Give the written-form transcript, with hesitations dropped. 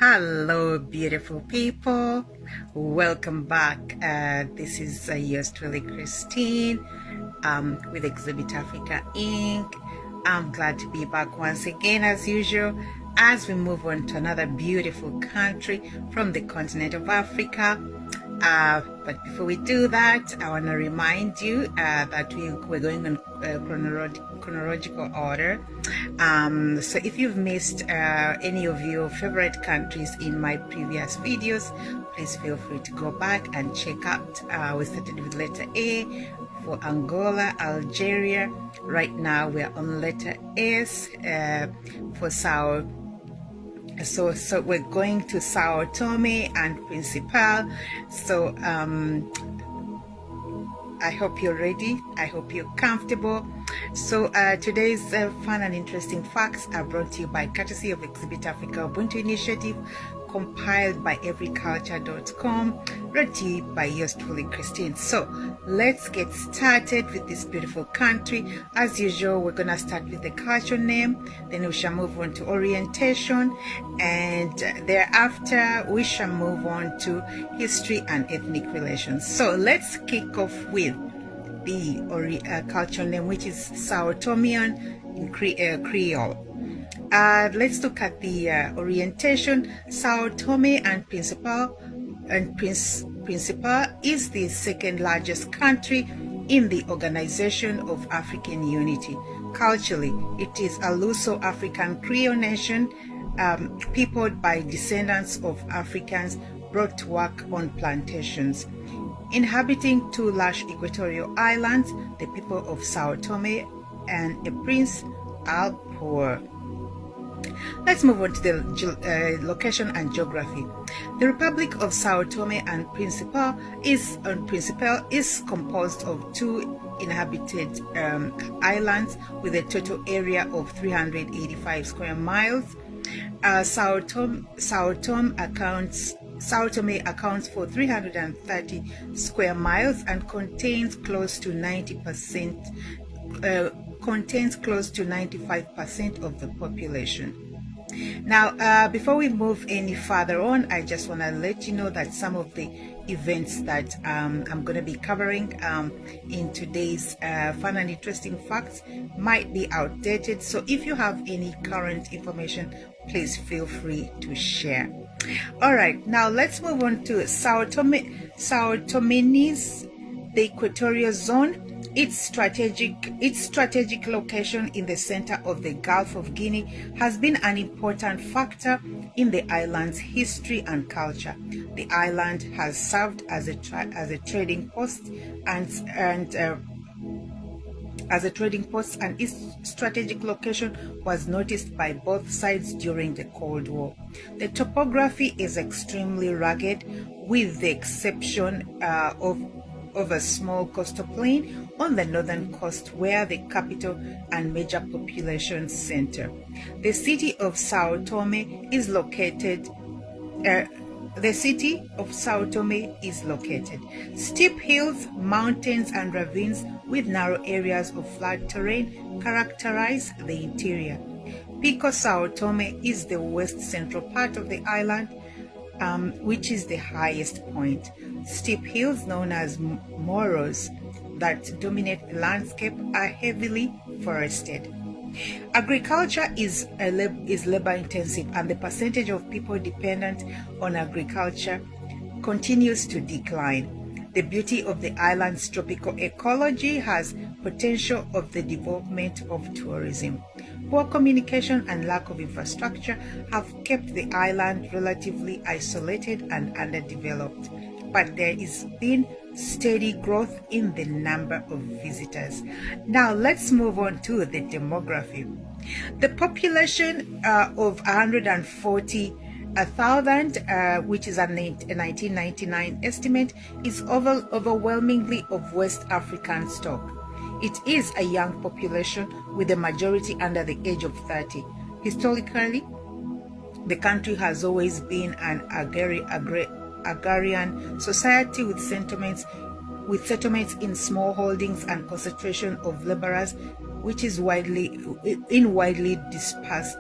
Hello, beautiful people. Welcome back. This is yours truly, Christine, with Exhibit Africa Inc. I'm glad to be back once again, as usual, as we move on to another beautiful country from the continent of Africa. But before we do that, I want to remind you that we're going in chronological order. So if you've missed any of your favorite countries in my previous videos, please feel free to go back and check out. We started with letter A for Angola, Algeria. Right now we're on letter S for Sao. So we're going to Sao Tome and Principe. So I hope you're ready. I hope you're comfortable. So today's fun and interesting facts are brought to you by courtesy of Exhibit Africa Ubuntu Initiative, compiled by everyculture.com, brought to you by yours truly, Christine. So let's get started with this beautiful country. As usual, we're gonna start with the culture name, then we shall move on to orientation, and thereafter we shall move on to history and ethnic relations. So let's kick off with the culture name, which is Sao Tomean in Creole. Let's look at the orientation. Sao Tome and Principe is the second largest country in the Organization of African Unity. Culturally, it is a Luso-African Creole nation, peopled by descendants of Africans brought to work on plantations. Inhabiting two large equatorial islands, the people of Sao Tome and Prince are poor. Let's move on to the location and geography. The Republic of Sao Tome and Principe is composed of two inhabited islands with a total area of 385 square miles. Sao Tome accounts for 330 square miles and contains close to 95% of the population. Now, before we move any further on, I just want to let you know that some of the events that I'm going to be covering in today's fun and interesting facts might be outdated. So if you have any current information, please feel free to share. All right, now let's move on to Sao Tomenese, the equatorial zone. Its strategic location in the center of the Gulf of Guinea has been an important factor in the island's history and culture. The island has served as a trading post and its strategic location was noticed by both sides during the Cold War. The topography is extremely rugged, with the exception of a small coastal plain on the northern coast where the capital and major population center. The city of Sao Tome is located. Steep hills, mountains, and ravines with narrow areas of flat terrain characterize the interior. Pico Sao Tome is the west central part of the island, which is the highest point. Steep hills known as morros that dominate the landscape are heavily forested. Agriculture is labor intensive, and the percentage of people dependent on agriculture continues to decline. The beauty of the island's tropical ecology has potential of the development of tourism. Poor communication and lack of infrastructure have kept the island relatively isolated and underdeveloped, but there is been steady growth in the number of visitors. Now let's move on to the demography. The population of 140,000, which is a 1999 estimate, is overwhelmingly of West African stock. It is a young population with the majority under the age of 30. Historically, the country has always been an agrarian society with settlements in small holdings and concentration of laborers, which is widely dispersed